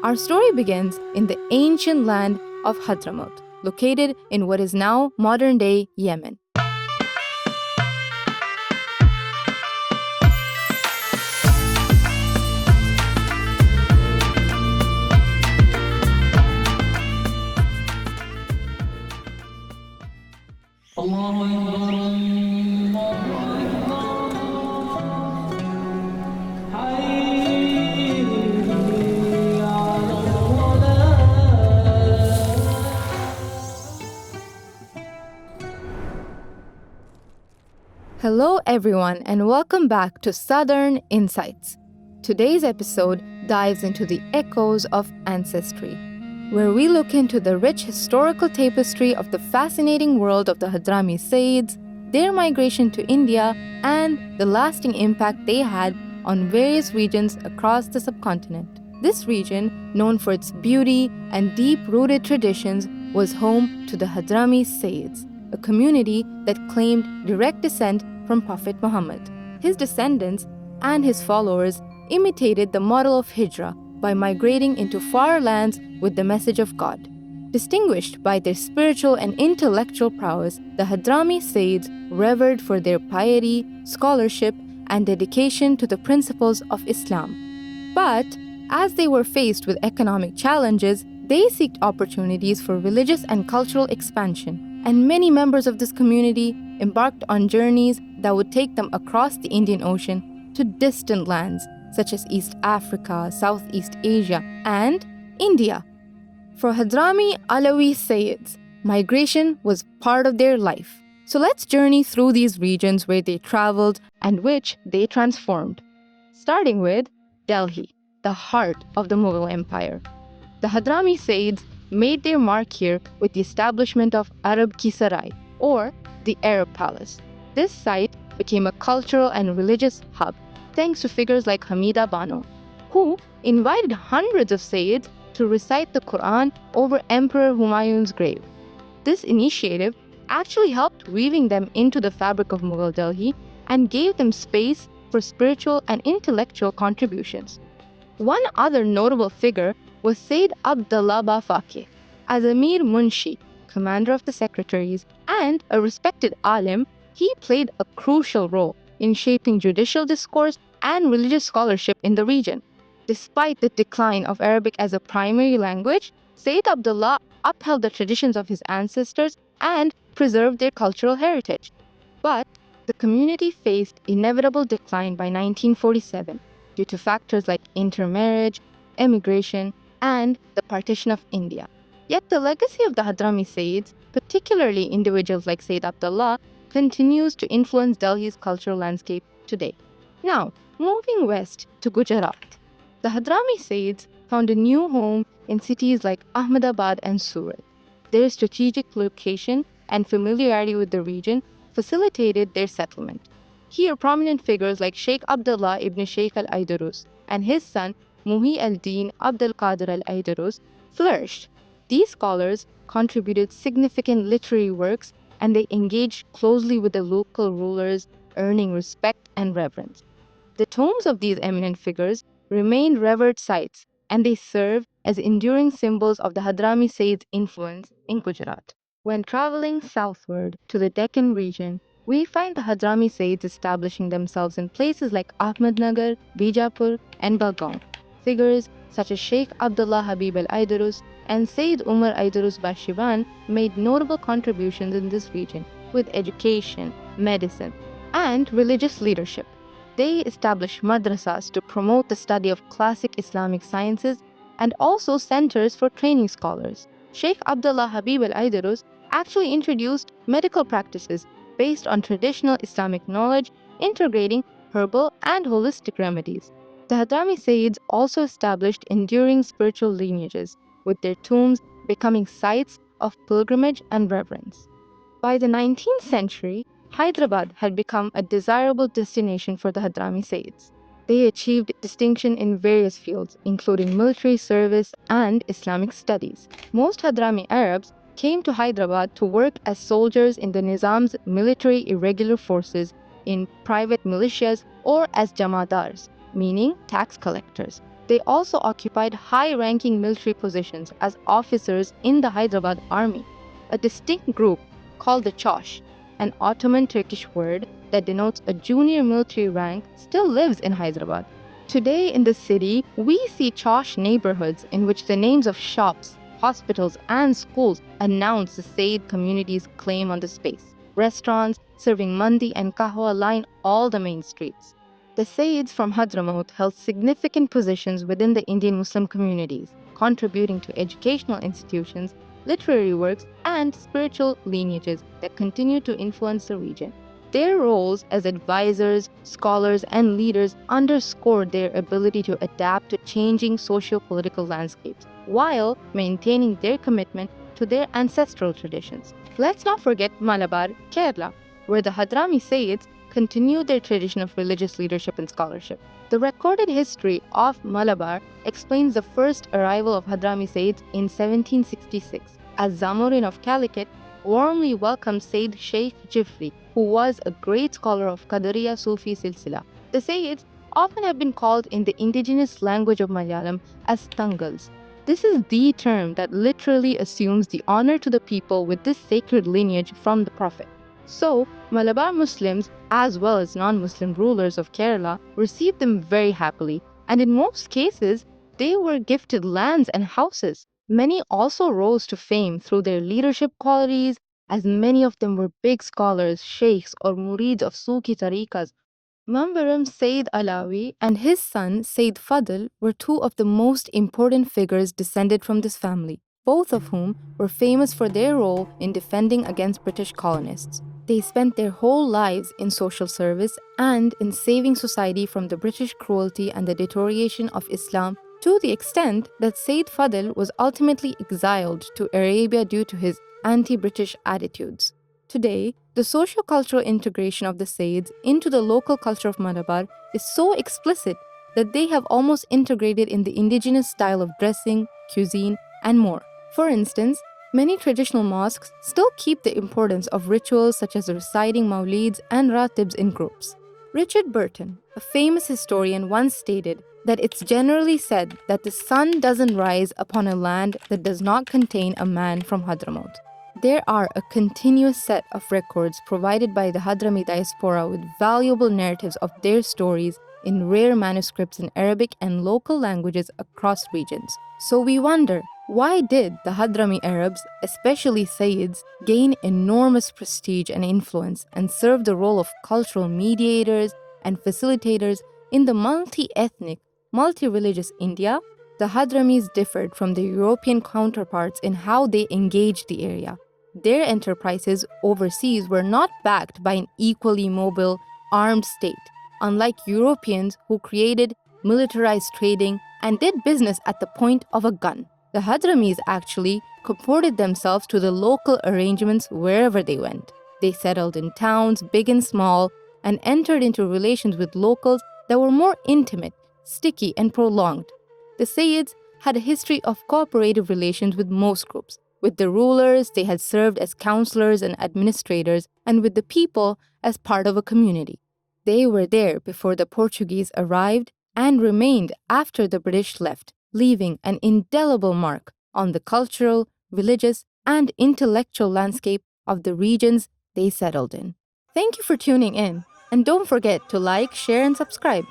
Our story begins in the ancient land of Hadhramaut, located in what is now modern-day Yemen. Hello, everyone, and welcome back to Southern Insights. Today's episode dives into the echoes of ancestry, where we look into the rich historical tapestry of the fascinating world of the Hadhrami Sayyids, their migration to India, and the lasting impact they had on various regions across the subcontinent. This region, known for its beauty and deep-rooted traditions, was home to the Hadhrami Sayyids, a community that claimed direct descent from Prophet Muhammad. His descendants and his followers imitated the model of Hijra by migrating into far lands with the message of God. Distinguished by their spiritual and intellectual prowess, the Hadhrami Sayyids revered for their piety, scholarship, and dedication to the principles of Islam. But as they were faced with economic challenges, they sought opportunities for religious and cultural expansion, and many members of this community embarked on journeys that would take them across the Indian Ocean to distant lands such as East Africa, Southeast Asia, and India. For Hadhrami Alawi Sayyids, migration was part of their life. So let's journey through these regions where they traveled and which they transformed. Starting with Delhi, the heart of the Mughal Empire. The Hadhrami Sayyids made their mark here with the establishment of Arab Ki Sarai, or the Arab Palace. This site became a cultural and religious hub thanks to figures like Hamida Bano, who invited hundreds of Sayyids to recite the Quran over Emperor Humayun's grave. This initiative actually helped weaving them into the fabric of Mughal Delhi and gave them space for spiritual and intellectual contributions. One other notable figure was Sayyid Abdullah Bafaqih. As Amir Munshi, commander of the secretaries, and a respected alim, he played a crucial role in shaping judicial discourse and religious scholarship in the region. Despite the decline of Arabic as a primary language, Sayyid Abdullah upheld the traditions of his ancestors and preserved their cultural heritage. But the community faced inevitable decline by 1947 due to factors like intermarriage, emigration, and the partition of India. Yet the legacy of the Hadhrami Sayyids, particularly individuals like Sayyid Abdullah, continues to influence Delhi's cultural landscape today. Now, moving west to Gujarat, the Hadhrami Sayyids found a new home in cities like Ahmedabad and Surat. Their strategic location and familiarity with the region facilitated their settlement. Here, prominent figures like Sheikh Abdullah ibn Sheikh al-Aidarus and his son Muhi al-Din Abdul Qadir al-Aidarus flourished. These scholars contributed significant literary works and they engaged closely with the local rulers, earning respect and reverence. The tombs of these eminent figures remained revered sites and they serve as enduring symbols of the Hadhrami Sayyids' influence in Gujarat. When traveling southward to the Deccan region, we find the Hadhrami Sayyids establishing themselves in places like Ahmednagar, Bijapur, and Belgaum. Figures such as Sheikh Abdullah Habib al-Aidarus and Sayyid Umar Aidarus Bashiban made notable contributions in this region with education, medicine, and religious leadership. They established madrasas to promote the study of classic Islamic sciences and also centers for training scholars. Sheikh Abdullah Habib al-Aidarus actually introduced medical practices based on traditional Islamic knowledge, integrating herbal and holistic remedies. The Hadhrami Sayyids also established enduring spiritual lineages, with their tombs becoming sites of pilgrimage and reverence. By the 19th century, Hyderabad had become a desirable destination for the Hadhrami Sayyids. They achieved distinction in various fields, including military service and Islamic studies. Most Hadhrami Arabs came to Hyderabad to work as soldiers in the Nizam's military irregular forces, in private militias, or as jamadars, meaning tax collectors. They also occupied high-ranking military positions as officers in the Hyderabad army. A distinct group called the Chaush, an Ottoman Turkish word that denotes a junior military rank, still lives in Hyderabad. Today in the city, we see Chaush neighborhoods in which the names of shops, hospitals, and schools announce the Sayyid community's claim on the space. Restaurants serving mandi and kahwa line all the main streets. The Sayyids from Hadhramaut held significant positions within the Indian Muslim communities, contributing to educational institutions, literary works, and spiritual lineages that continue to influence the region. Their roles as advisors, scholars, and leaders underscored their ability to adapt to changing socio-political landscapes while maintaining their commitment to their ancestral traditions. Let's not forget Malabar, Kerala, where the Hadhrami Sayyids continued their tradition of religious leadership and scholarship. The recorded history of Malabar explains the first arrival of Hadhrami Sayyids in 1766, as Zamorin of Calicut warmly welcomed Sayyid Sheikh Jifri, who was a great scholar of Qadariya Sufi silsila. The Sayyids often have been called in the indigenous language of Malayalam as Tangals. This is the term that literally assumes the honor to the people with this sacred lineage from the Prophet. So, Malabar Muslims, as well as non Muslim rulers of Kerala, received them very happily, and in most cases, they were gifted lands and houses. Many also rose to fame through their leadership qualities, as many of them were big scholars, sheikhs, or murids of Sufi tariqas. Mambaram Sayyid Alawi and his son Sayyid Fadl were two of the most important figures descended from this family, both of whom were famous for their role in defending against British colonists. They spent their whole lives in social service and in saving society from the British cruelty and the deterioration of Islam, to the extent that Sayyid Fadl was ultimately exiled to Arabia due to his anti-British attitudes. Today, the socio-cultural integration of the Sayyids into the local culture of Malabar is so explicit that they have almost integrated in the indigenous style of dressing, cuisine, and more. For instance, many traditional mosques still keep the importance of rituals such as reciting mawlids and ratibs in groups. Richard Burton, a famous historian, once stated that it's generally said that the sun doesn't rise upon a land that does not contain a man from Hadramaut. There are a continuous set of records provided by the Hadhrami diaspora with valuable narratives of their stories in rare manuscripts in Arabic and local languages across regions. So we wonder, why did the Hadhrami Arabs, especially Sayyids, gain enormous prestige and influence and serve the role of cultural mediators and facilitators in the multi-ethnic, multi-religious India? The Hadramis differed from their European counterparts in how they engaged the area. Their enterprises overseas were not backed by an equally mobile, armed state, unlike Europeans who created militarized trading and did business at the point of a gun. The Hadramis actually comported themselves to the local arrangements wherever they went. They settled in towns, big and small, and entered into relations with locals that were more intimate, sticky, and prolonged. The Sayyids had a history of cooperative relations with most groups. With the rulers, they had served as counselors and administrators, and with the people as part of a community. They were there before the Portuguese arrived and remained after the British left, leaving an indelible mark on the cultural, religious, and intellectual landscape of the regions they settled in. Thank you for tuning in, and don't forget to like, share, and subscribe.